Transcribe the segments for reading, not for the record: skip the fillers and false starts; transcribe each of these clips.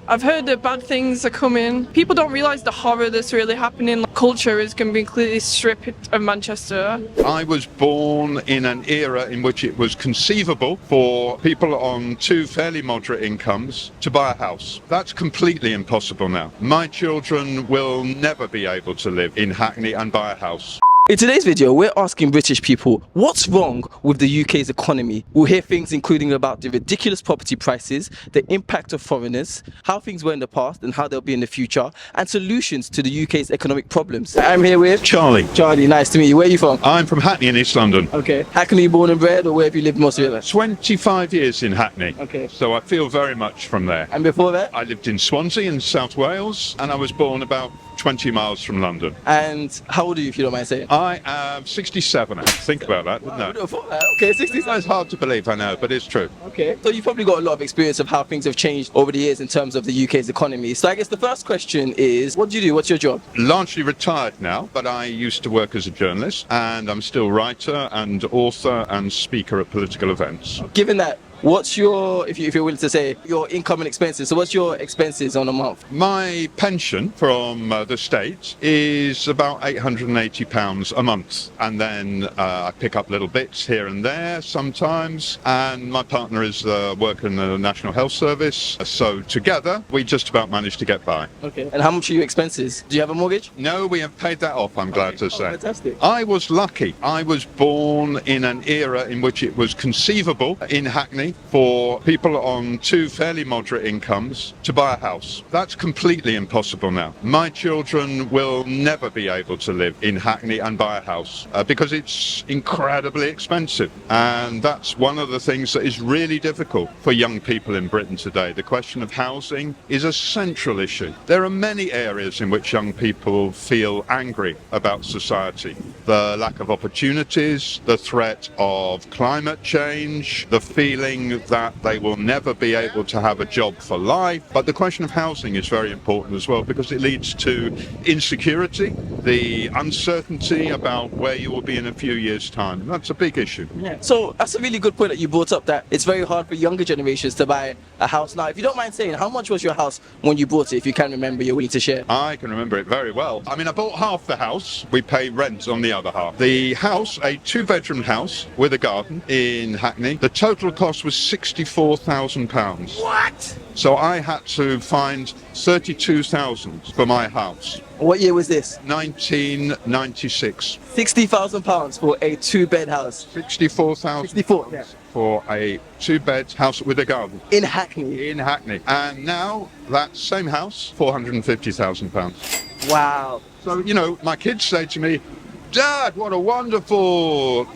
I've heard that bad things are coming. People don't realise the horror that's really happening. Like, culture is going to be completely stripped of Manchester. I was born in an era in which it was conceivable for people on two fairly moderate incomes to buy a house. That's completely impossible now. My children will never be able to live in Hackney and buy a house. In today's video, we're asking British people what's wrong with the UK's economy. We'll hear things including about the ridiculous property prices, the impact of foreigners, how things were in the past and how they'll be in the future, and solutions to the UK's economic problems. I'm here with Charlie. Charlie, nice to meet you. Where are you from? I'm from Hackney in East London. Okay. Hackney born and bred, or where have you lived most of your life? 25 years in Hackney. Okay. So I feel very much from there. And before that? I lived in Swansea in South Wales, and I was born about 20 miles from London. And how old are you, if you don't mind saying? I am 67. I had to think about that, didn't I? I would have thought that. Okay, 67. It's hard to believe, I know, but it's true. Okay. So you've probably got a lot of experience of how things have changed over the years in terms of the UK's economy. So I guess the first question is, what do you do? What's your job? Largely retired now, but I used to work as a journalist, and I'm still writer and author and speaker at political events. Given that, what's your, if you're willing to say, your income and expenses? So what's your expenses on a month? My pension from the state is about £880 a month, and then I pick up little bits here and there sometimes, and my partner is working in the National Health Service, so together we just about manage to get by. Okay. And how much are your expenses? Do you have a mortgage? No, we have paid that off, I'm glad to say. Fantastic. I was lucky. I was born in an era in which it was conceivable in Hackney for people on two fairly moderate incomes to buy a house. That's completely impossible now. My children will never be able to live in Hackney and buy a house because it's incredibly expensive. And that's one of the things that is really difficult for young people in Britain today. The question of housing is a central issue. There are many areas in which young people feel angry about society. The lack of opportunities, the threat of climate change, the feeling that they will never be able to have a job for life. But the question of housing is very important as well, because it leads to insecurity, the uncertainty about where you will be in a few years' time. That's a big issue. Yeah. So that's a really good point that you brought up, that it's very hard for younger generations to buy a house now. If you don't mind saying, how much was your house when you bought it, if you can remember, you're willing to share? I can remember it very well. I mean, I bought half the house. We pay rent on the other half. The house, a two-bedroom house with a garden in Hackney, the total cost was £64,000. What? So I had to find 32,000 for my house. What year was this? 1996. £60,000 for a two-bed house. 64,000 64, yeah. for a two-bed house with a garden. In Hackney. In Hackney. And now that same house, £450,000. Wow. So, you know, my kids say to me, "Dad, what a wonderful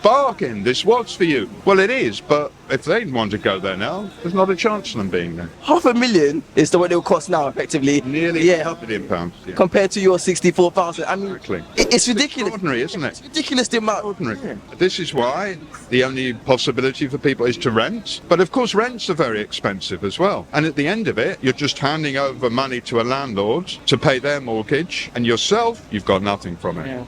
bargain this was for you." Well, it is, but if they want to go there now, there's not a chance of them being there. £500,000 is what it will cost now, effectively. Nearly yeah, £500 million. Yeah. compared to your 64,000. I mean, Exactly. it's ridiculous. Extraordinary, isn't it? It's ridiculous the amount. Ordinary. Yeah. This is why the only possibility for people is to rent. But of course, rents are very expensive as well. And at the end of it, you're just handing over money to a landlord to pay their mortgage, and yourself, you've got nothing from it. Yeah.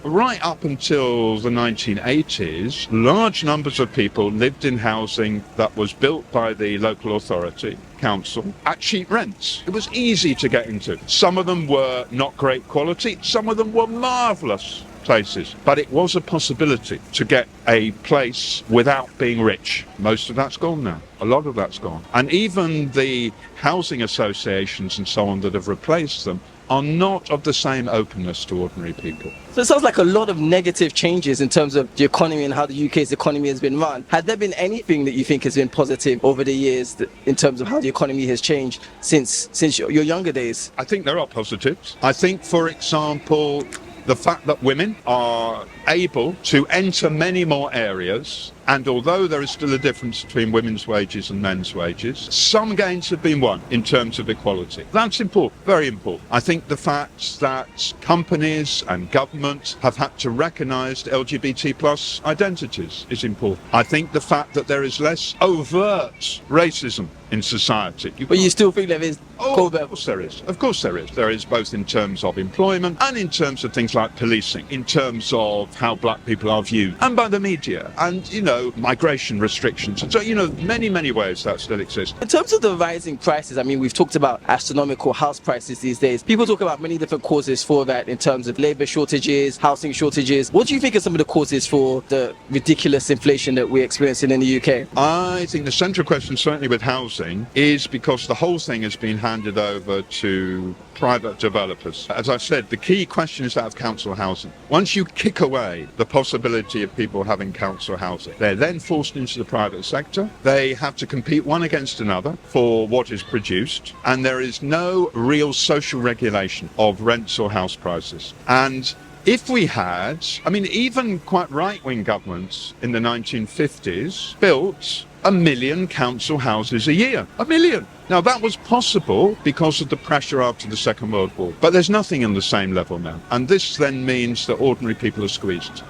Right up until the 1980s, large numbers of people lived in housing that was built by the local authority, council, at cheap rents. It was easy to get into. Some of them were not great quality, some of them were marvellous places, but it was a possibility to get a place without being rich. Most of that's gone now. A lot of that's gone. And even the housing associations and so on that have replaced them are not of the same openness to ordinary people. So it sounds like a lot of negative changes in terms of the economy and how the UK's economy has been run. Had there been anything that you think has been positive over the years in terms of how the economy has changed since your younger days? I think there are positives. I think, for example, the fact that women are able to enter many more areas, and although there is still a difference between women's wages and men's wages, some gains have been won in terms of equality. That's important, very important. I think the fact that companies and government have had to recognise LGBT plus identities is important. I think the fact that there is less overt racism in society. But you still think there is covert? Of course there is. Of course there is. There is, both in terms of employment and in terms of things like policing, in terms of how black people are viewed, and by the media. And, you know, also migration restrictions. And so, many ways that still exists. In terms of the rising prices, I mean, we've talked about astronomical house prices these days. People talk about many different causes for that in terms of labor shortages, housing shortages. What do you think are some of the causes for the ridiculous inflation that we're experiencing in the UK? I think the central question, certainly with housing, is because the whole thing has been handed over to private developers. As I said, the key question is that of council housing. Once you kick away the possibility of people having council housing, they're then forced into the private sector. They have to compete one against another for what is produced, and there is no real social regulation of rents or house prices. And if we had, even quite right-wing governments in the 1950s built 1 million council houses a year. 1 million. Now, that was possible because of the pressure after the Second World War. But there's nothing on the same level now. And this then means that ordinary people are squeezed.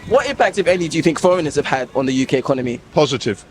What impact, if any, do you think foreigners have had on the UK economy? Positive.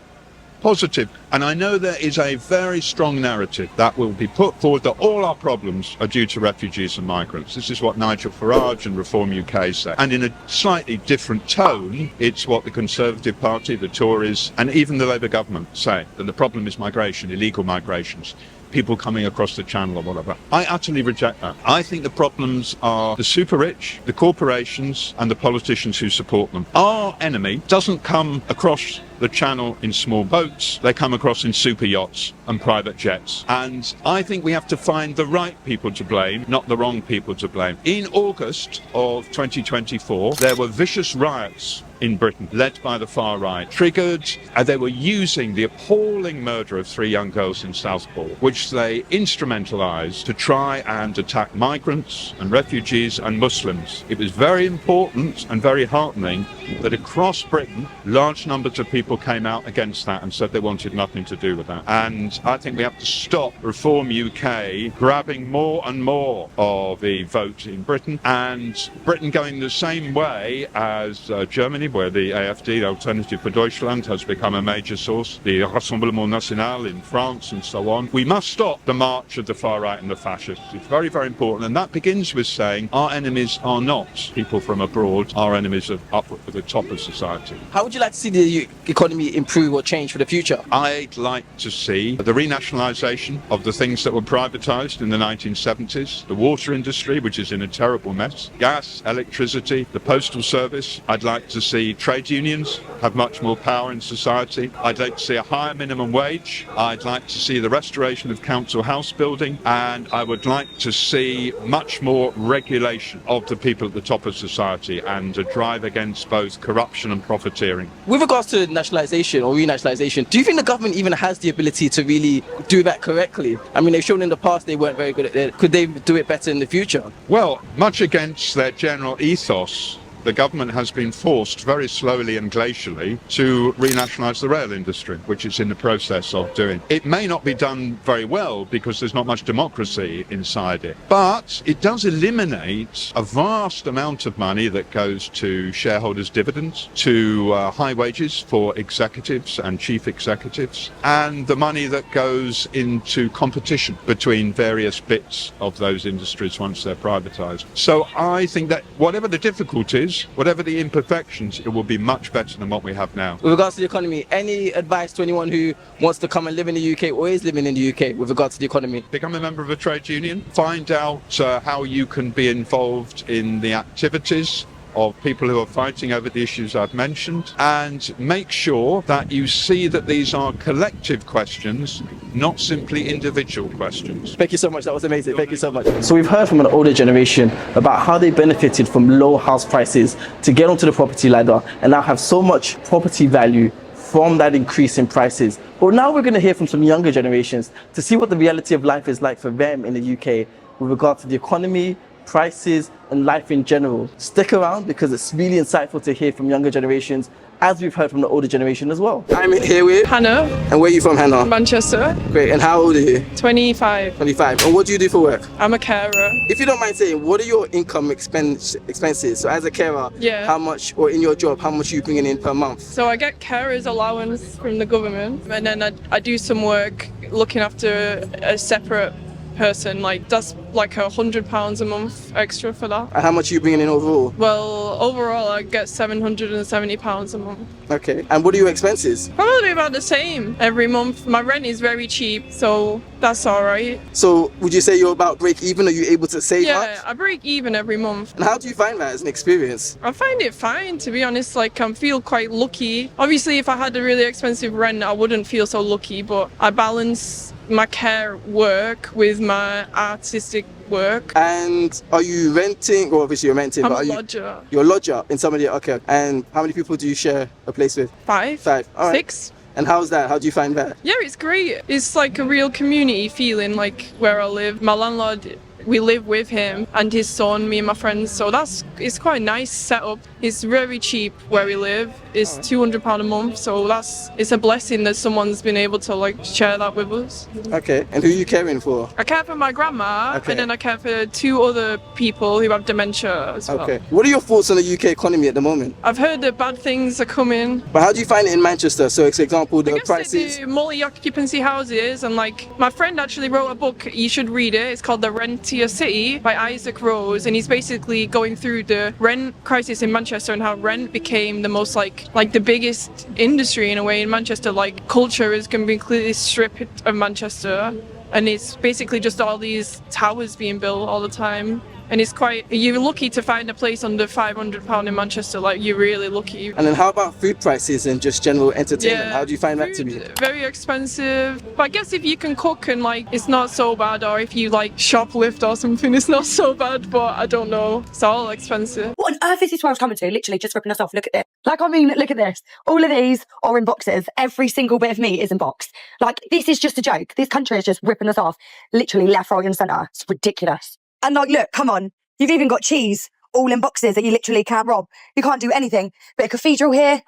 And I know there is a very strong narrative that will be put forward that all our problems are due to refugees and migrants. This is what Nigel Farage and Reform UK say. And in a slightly different tone, it's what the Conservative Party, the Tories, and even the Labour government say, that the problem is migration, illegal migrations, people coming across the channel or whatever. I utterly reject that. I think the problems are the super rich, the corporations, and the politicians who support them. Our enemy doesn't come across the channel in small boats, they come across in super yachts and private jets. And I think we have to find the right people to blame, not the wrong people to blame. In August of 2024, there were vicious riots in Britain, led by the far right, triggered, they were using the appalling murder of 3 young girls in Southport, which they instrumentalized to try and attack migrants and refugees and Muslims. It was very important and very heartening that across Britain, large numbers of people came out against that and said they wanted nothing to do with that. And I think we have to stop Reform UK grabbing more and more of the vote in Britain, and Britain going the same way as Germany, where the AfD, the Alternative for Deutschland, has become a major source, the Rassemblement National in France and so on. We must stop the march of the far right and the fascists. It's very, very important, and that begins with saying our enemies are not people from abroad, our enemies are up at the top of society. How would you like to see the economy improve or change for the future? I'd like to see the renationalisation of the things that were privatised in the 1970s, the water industry, which is in a terrible mess, gas, electricity, the postal service. I'd like to see trade unions have much more power in society. I'd like to see a higher minimum wage. I'd like to see the restoration of council house building, and I would like to see much more regulation of the people at the top of society and a drive against both corruption and profiteering. With regards to nationalisation or renationalisation, do you think the government even has the ability to really do that correctly? I mean, they've shown in the past they weren't very good at it. Could they do it better in the future? Well, much against their general ethos, the government has been forced very slowly and glacially to renationalise the rail industry, which it's in the process of doing. It may not be done very well because there's not much democracy inside it, but it does eliminate a vast amount of money that goes to shareholders' dividends, to high wages for executives and chief executives, and the money that goes into competition between various bits of those industries once they're privatised. So I think that whatever the difficulties, whatever the imperfections, it will be much better than what we have now. With regards to the economy, any advice to anyone who wants to come and live in the UK or is living in the UK with regards to the economy? Become a member of a trade union, find out how you can be involved in the activities of people who are fighting over the issues I've mentioned, and make sure that you see that these are collective questions, not simply individual questions. Thank you so much, that was amazing. Thank you so much. So we've heard from an older generation about how they benefited from low house prices to get onto the property ladder and now have so much property value from that increase in prices. But now we're going to hear from some younger generations to see what the reality of life is like for them in the UK with regard to the economy, prices and life in general. Stick around because it's really insightful to hear from younger generations, as we've heard from the older generation as well. I'm here with Hannah. And where are you from, Hannah? Manchester. Great. And how old are you? 25. 25. And what do you do for work? I'm a carer. If you don't mind saying, what are your income expenses? So as a carer, how much, or in your job, how much are you bringing in per month? So I get carer's allowance from the government, and then I do some work looking after a separate person, like that's like £100 a month extra for that. And how much are you bringing in overall? Well, overall I get £770 a month. Okay. And what are your expenses? Probably about the same every month. My rent is very cheap, so that's all right. So would you say you're about break even? Are you able to save Yeah, much? I break even every month. And how do you find that as an experience? I find it fine, to be honest. Like, I feel quite lucky. Obviously, if I had a really expensive rent, I wouldn't feel so lucky, but I balance my care work with my artistic work. And are you renting? Well, obviously you're renting, I'm but a are you? lodger. You're a lodger in somebody. Okay. And how many people do you share a place with? Five? All right. 6? And how's that? How do you find that? Yeah, it's great. It's like a real community feeling, like where I live. My landlord, we live with him and his son, me and my friends. So it's quite a nice setup. It's very cheap where we live. It's £200 a month. So it's a blessing that someone's been able to like share that with us. Okay. And who are you caring for? I care for my grandma, Okay. and then I care for 2 other people who have dementia as well. Okay. What are your thoughts on the UK economy at the moment? I've heard that bad things are coming. But how do you find it in Manchester? So, for example, I the guess prices. they do multi-occupancy houses, and like my friend actually wrote a book, you should read it. It's called The Rentier City by Isaac Rose, and he's basically going through the rent crisis in Manchester and how rent became the most like the biggest industry in a way in Manchester. Like culture is going to be completely stripped of Manchester, and it's basically just all these towers being built all the time. And you're lucky to find a place under £500 in Manchester, like you're really lucky. And then how about food prices and just general entertainment? How do you find that to be? Very expensive. But I guess if you can cook and like it's not so bad, or if you like shoplift or something, it's not so bad, but I don't know. It's all expensive. What on earth is this world coming to? Literally just ripping us off. Look at this. Like, I mean, look at this. All of these are in boxes. Every single bit of meat is in box. Like, this is just a joke. This country is just ripping us off. Literally left, right and centre. It's ridiculous. And like, look, come on. You've even got cheese all in boxes that you literally can't rob. You can't do anything. Bit of cathedral here,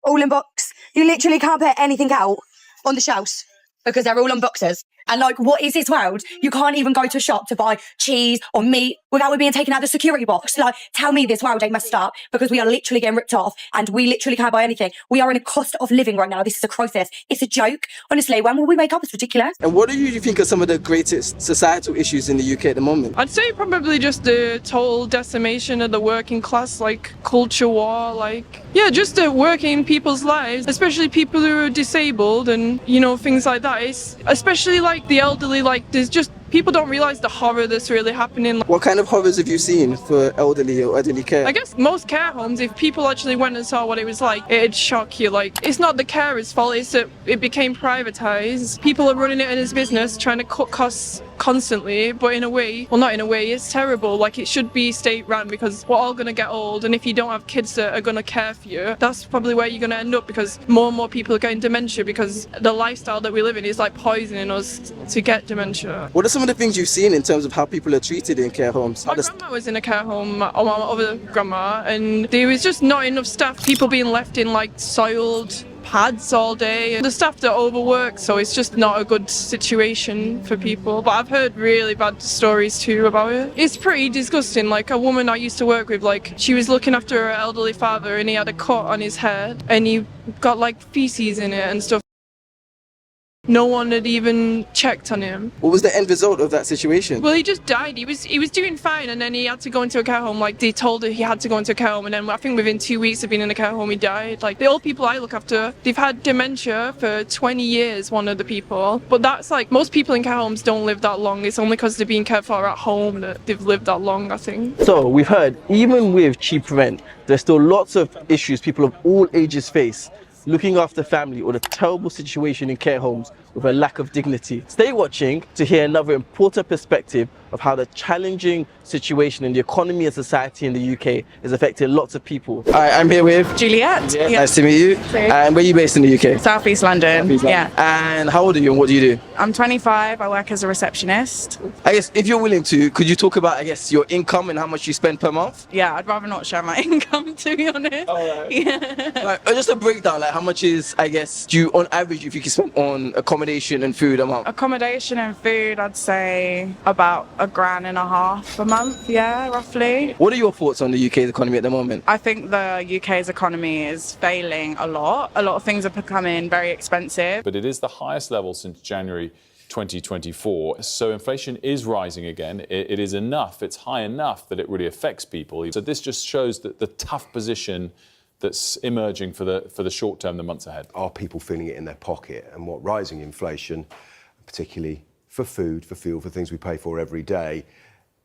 all in box. You literally can't put anything out on the shelves because they're all in boxes. And like, what is this world? You can't even go to a shop to buy cheese or meat without it being taken out of the security box. Like, tell me this world ain't messed up because we are literally getting ripped off and we literally can't buy anything. We are in a cost of living right now. This is a crisis. It's a joke. Honestly, when will we wake up? It's ridiculous. And what do you think are some of the greatest societal issues in the UK at the moment? I'd say probably just the total decimation of the working class, like culture war, like, yeah, just the working people's lives, especially people who are disabled and, you know, things like that. It's especially like the elderly, like there's just people don't realise the horror that's really happening. What kind of horrors have you seen for elderly or elderly care? I guess most care homes, if people actually went and saw what it was like, it'd shock you. Like, it's not the carers' fault, it's that it became privatised. People are running it as business, trying to cut costs constantly, but in a way, well, not in a way, it's terrible. Like, it should be state-run because we're all going to get old, and if you don't have kids that are going to care for you, that's probably where you're going to end up, because more and more people are getting dementia because the lifestyle that we live in is like poisoning us to get dementia. What are some of the things you've seen in terms of how people are treated in care homes? My grandma was in a care home, or my other grandma, and there was just not enough staff. People being left in like soiled pads all day. The staff are overworked, so it's just not a good situation for people. But I've heard really bad stories too about it. It's pretty disgusting. Like, a woman I used to work with, like, she was looking after her elderly father and he had a cut on his head and he got like feces in it and stuff. No one had even checked on him. What was the end result of that situation? Well, he just died. He was doing fine, and then he had to go into a care home. Like, they told her he had to go into a care home, and then I think within 2 weeks of being in a care home, he died. Like, the old people I look after, they've had dementia for 20 years, one of the people. But that's like, most people in care homes don't live that long. It's only because they're being cared for at home that they've lived that long, I think. So we've heard, even with cheap rent, there's still lots of issues people of all ages face. Looking after family, or the terrible situation in care homes with a lack of dignity. Stay watching to hear another important perspective of how the challenging situation in the economy and society in the UK is affecting lots of people. Alright, I'm here with Juliet. Yeah. Nice to meet you. And where are you based in the UK? South East London. South East London. Yeah. And how old are you and what do you do? I'm 25. I work as a receptionist. I guess if you're willing to, could you talk about, I guess, your income and how much you spend per month? Yeah, I'd rather not share my income, to be honest. Alright. Yeah. Like, just a breakdown, like how much is, I guess, do you, on average, if you can spend on accommodation and food a month? Accommodation and food, I'd say about £1.5 grand a month. Yeah, roughly. What are your thoughts on the UK's economy at the moment? I think the UK's economy is failing a lot. A lot of things are becoming very expensive. But it is the highest level since January 2024. So inflation is rising again. It is enough, it's high enough that it really affects people. So this just shows that the tough position that's emerging for the short term, the months ahead. Are people feeling it in their pocket? And what rising inflation, particularly for food, for fuel, for things we pay for every day,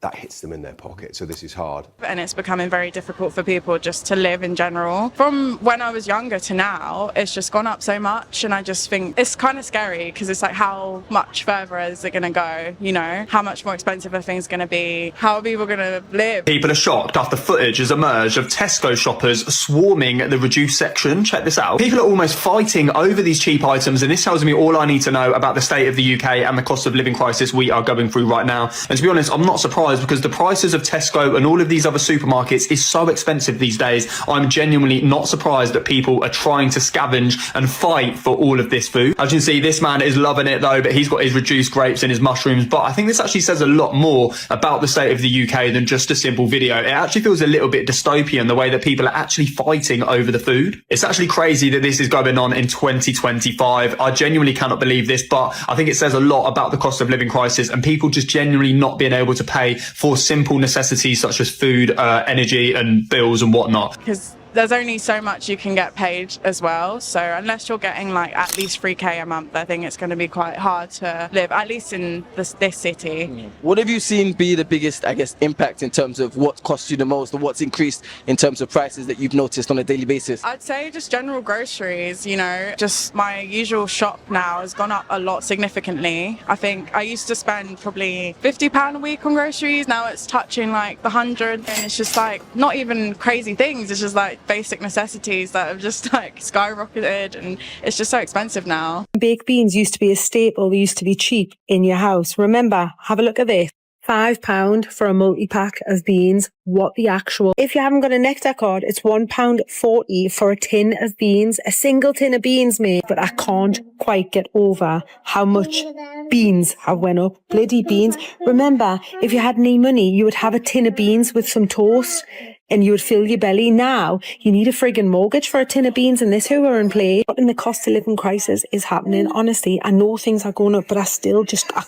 that hits them in their pocket. So this is hard. And it's becoming very difficult for people just to live in general. From when I was younger to now, it's just gone up so much. And I just think it's kind of scary because it's like, how much further is it going to go? You know, how much more expensive are things going to be? How are people going to live? People are shocked after footage has emerged of Tesco shoppers swarming the reduced section. Check this out. People are almost fighting over these cheap items. And this tells me all I need to know about the state of the UK and the cost of living crisis we are going through right now. And to be honest, I'm not surprised, because the prices of Tesco and all of these other supermarkets is so expensive these days. I'm genuinely not surprised that people are trying to scavenge and fight for all of this food. As you can see, this man is loving it though, but he's got his reduced grapes and his mushrooms. But I think this actually says a lot more about the state of the UK than just a simple video. It actually feels a little bit dystopian, the way that people are actually fighting over the food. It's actually crazy that this is going on in 2025. I genuinely cannot believe this, but I think it says a lot about the cost of living crisis and people just genuinely not being able to pay for simple necessities such as food, energy and bills and whatnot. Because there's only so much you can get paid as well. So unless you're getting like at least 3k a month, I think it's going to be quite hard to live, at least in this city. What have you seen be the biggest, I guess, impact in terms of what costs you the most, or what's increased in terms of prices that you've noticed on a daily basis? I'd say just general groceries, you know, just my usual shop now has gone up a lot significantly. I think I used to spend probably £50 a week on groceries. Now it's touching like the 100, and it's just like not even crazy things. It's just like basic necessities that have just like skyrocketed, and it's just so expensive now. Baked beans used to be a staple. They used to be cheap in your house. Remember, have a look at this. £5 for a multi-pack of beans. What the actual... If you haven't got a Nectar card, it's £1.40 for a tin of beans. A single tin of beans, mate. But I can't quite get over how much beans have went up. Bloody beans. Remember, if you had any money, you would have a tin of beans with some toast and you would fill your belly. Now, you need a friggin' mortgage for a tin of beans, and this who are in play. But in the cost of living crisis is happening. Honestly, I know things are going up, but I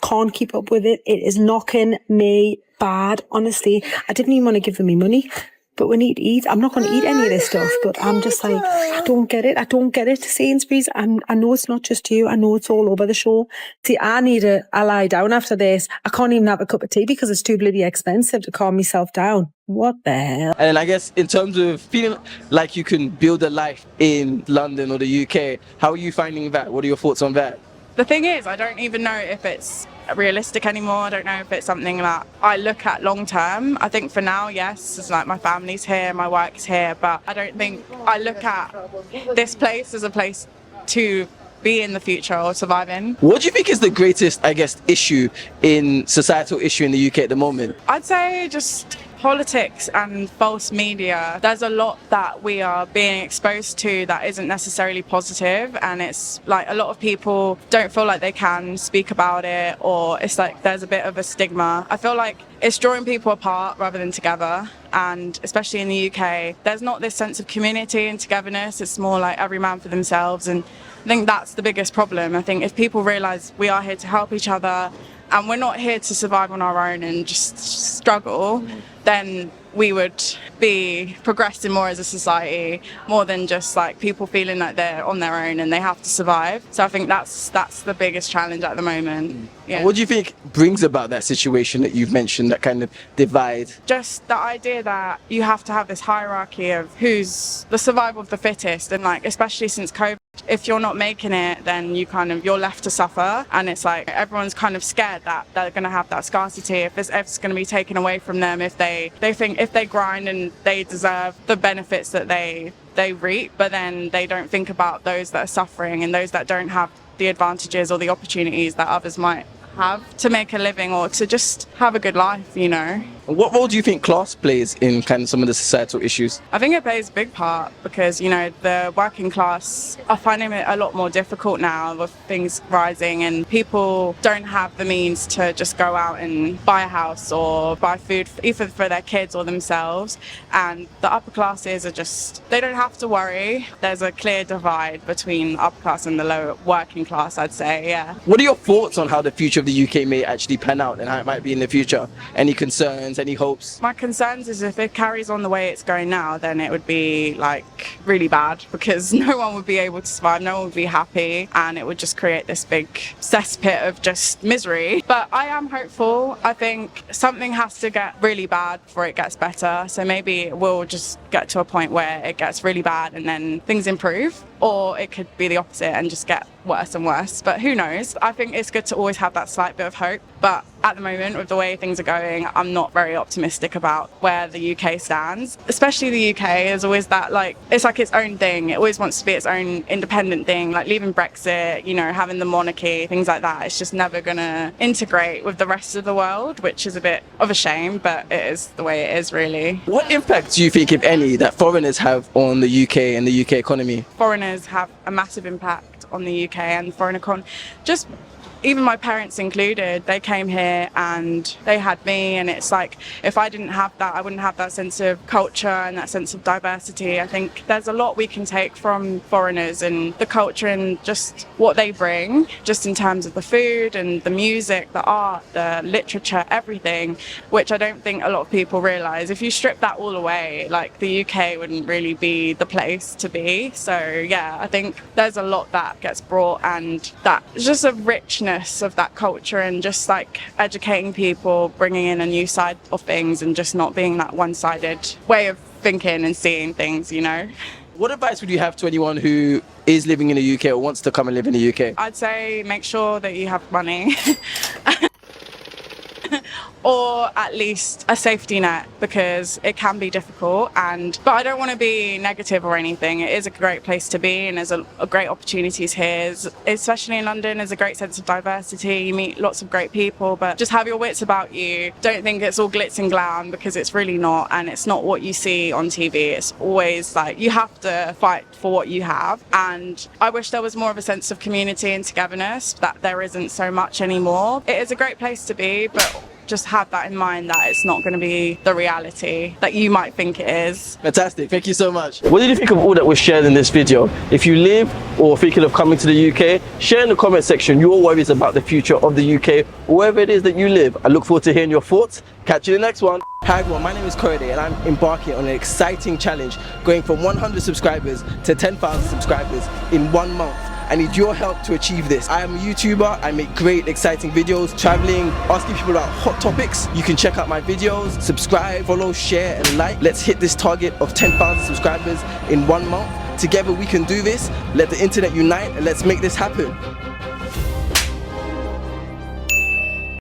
can't keep up with it. It is knocking me bad, honestly. I didn't even want to give them me money, but we need to eat. I'm not going to eat any of this stuff, but I'm just like, I don't get it. I don't get it. Sainsbury's, I know it's not just you. I know it's all over the show. See, I lie down after this. I can't even have a cup of tea because it's too bloody expensive to calm myself down. What the hell? And I guess in terms of feeling like you can build a life in London or the UK, how are you finding that? What are your thoughts on that? The thing is, I don't even know if it's realistic anymore. I don't know if it's something that I look at long term. I think for now, yes, it's like my family's here, my work's here, but I don't think I look at this place as a place to be in the future or survive in. What do you think is the greatest, I guess, societal issue in the UK at the moment? I'd say just politics and false media. There's a lot that we are being exposed to that isn't necessarily positive, and it's like a lot of people don't feel like they can speak about it, or it's like there's a bit of a stigma. I feel like it's drawing people apart rather than together, and especially in the UK, there's not this sense of community and togetherness. It's more like every man for themselves, and I think that's the biggest problem. I think if people realise we are here to help each other and we're not here to survive on our own and just struggle, then we would be progressing more as a society, more than just like people feeling like they're on their own and they have to survive. So I think that's the biggest challenge at the moment. Yeah. What do you think brings about that situation that you've mentioned, that kind of divide? Just the idea that you have to have this hierarchy of who's the survival of the fittest, and like especially since COVID, if you're not making it, then you're left to suffer, and it's like everyone's kind of scared that they're going to have that scarcity, if it's going to be taken away from them, if they think if they grind and they deserve the benefits that they reap, but then they don't think about those that are suffering and those that don't have the advantages or the opportunities that others might have to make a living or to just have a good life, you know. And what role do you think class plays in kind of some of the societal issues? I think it plays a big part because, you know, the working class are finding it a lot more difficult now with things rising, and people don't have the means to just go out and buy a house or buy food either for their kids or themselves. And the upper classes are just, they don't have to worry. There's a clear divide between the upper class and the lower working class, I'd say, yeah. What are your thoughts on how the future of the UK may actually pan out and how it might be in the future? Any concerns, any hopes? My concerns is if it carries on the way it's going now, then it would be like really bad because no one would be able to survive, no one would be happy, and it would just create this big cesspit of just misery. But I am hopeful. I think something has to get really bad before it gets better. So maybe we'll just get to a point where it gets really bad and then things improve, or it could be the opposite and just get worse and worse. But who knows? I think it's good to always have that slight bit of hope. But at the moment, with the way things are going, I'm not very optimistic about where the UK stands. Especially the UK is always that, like, it's like its own thing. It always wants to be its own independent thing, like leaving Brexit, you know, having the monarchy, things like that. It's just never going to integrate with the rest of the world, which is a bit of a shame, but it is the way it is, really. What impact do you think, if any, that foreigners have on the UK and the UK economy? Foreigners have a massive impact on the UK and the foreign economy. Just even my parents included, they came here and they had me, and it's like if I didn't have that, I wouldn't have that sense of culture and that sense of diversity. I think there's a lot we can take from foreigners and the culture and just what they bring, just in terms of the food and the music, the art, the literature, everything, which I don't think a lot of people realise. If you strip that all away, like, the UK wouldn't really be the place to be. So yeah, I think there's a lot that gets brought, and that just a richness of that culture, and just like educating people, bringing in a new side of things, and just not being that one-sided way of thinking and seeing things, you know. What advice would you have to anyone who is living in the UK or wants to come and live in the UK? I'd say make sure that you have money. Or at least a safety net, because it can be difficult. But I don't want to be negative or anything. It is a great place to be, and there's a great opportunities here, especially in London. There's a great sense of diversity. You meet lots of great people, but just have your wits about you. Don't think it's all glitz and glam, because it's really not, and it's not what you see on TV. It's always like you have to fight for what you have, and I wish there was more of a sense of community and togetherness that there isn't so much anymore. It is a great place to be, but just have that in mind that it's not going to be the reality that you might think it is. Fantastic, thank you so much. What did you think of all that was shared in this video? If you live or thinking of coming to the UK, share in the comment section your worries about the future of the UK, wherever it is that you live. I look forward to hearing your thoughts. Catch you in the next one. Hi everyone, my name is Corday, and I'm embarking on an exciting challenge, going from 100 subscribers to 10,000 subscribers in 1 month. I need your help to achieve this. I am a YouTuber, I make great exciting videos, traveling, asking people about hot topics. You can check out my videos, subscribe, follow, share and like. Let's hit this target of 10,000 subscribers in 1 month. Together we can do this. Let the internet unite and let's make this happen.